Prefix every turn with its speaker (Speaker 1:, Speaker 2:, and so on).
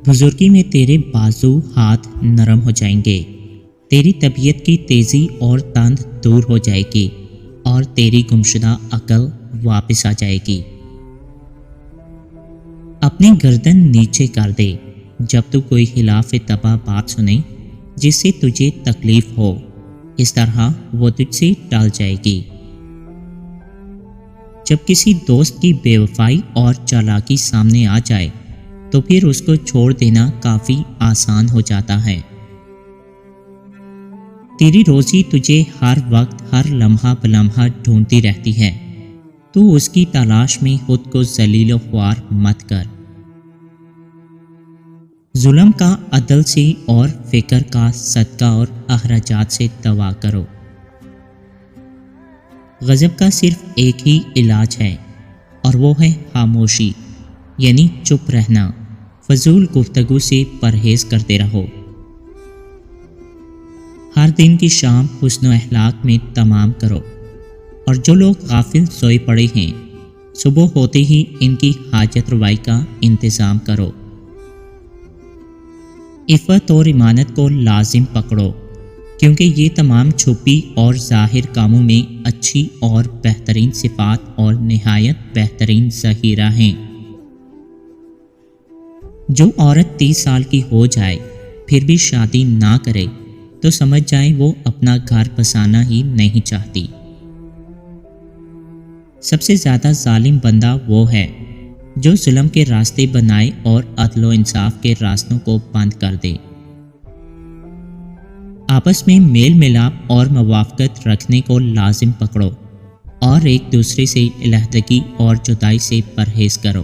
Speaker 1: بزرگی میں تیرے بازو ہاتھ نرم ہو جائیں گے، تیری طبیعت کی تیزی اور تند دور ہو جائے گی اور تیری گمشدہ عقل واپس آ جائے گی۔ اپنی گردن نیچے کر دے جب تو کوئی خلاف طبع بات سنے جس سے تجھے تکلیف ہو، اس طرح وہ تجھ سے ٹل جائے گی۔ جب کسی دوست کی بے وفائی اور چالاکی سامنے آ جائے تو پھر اس کو چھوڑ دینا کافی آسان ہو جاتا ہے۔ تیری روزی تجھے ہر وقت ہر لمحہ بلمحہ ڈھونڈتی رہتی ہے، تو اس کی تلاش میں خود کو ذلیل و خوار مت کر۔ ظلم کا عدل سے اور فکر کا صدقہ اور اخراجات سے دوا کرو۔ غضب کا صرف ایک ہی علاج ہے اور وہ ہے خاموشی، یعنی چپ رہنا۔ فضول گفتگو سے پرہیز کرتے رہو۔ ہر دن کی شام حسن و اخلاق میں تمام کرو، اور جو لوگ غافل سوئے پڑے ہیں صبح ہوتے ہی ان کی حاجت روائی کا انتظام کرو۔ عفت اور امانت کو لازم پکڑو، کیونکہ یہ تمام چھپی اور ظاہر کاموں میں اچھی اور بہترین صفات اور نہایت بہترین ذخیرہ ہیں۔ جو عورت 30 سال کی ہو جائے پھر بھی شادی نہ کرے تو سمجھ جائے وہ اپنا گھر بسانا ہی نہیں چاہتی۔ سب سے زیادہ ظالم بندہ وہ ہے جو ظلم کے راستے بنائے اور عدل و انصاف کے راستوں کو بند کر دے۔ آپس میں میل ملاپ اور موافقت رکھنے کو لازم پکڑو اور ایک دوسرے سے علیحدگی اور جدائی سے پرہیز کرو۔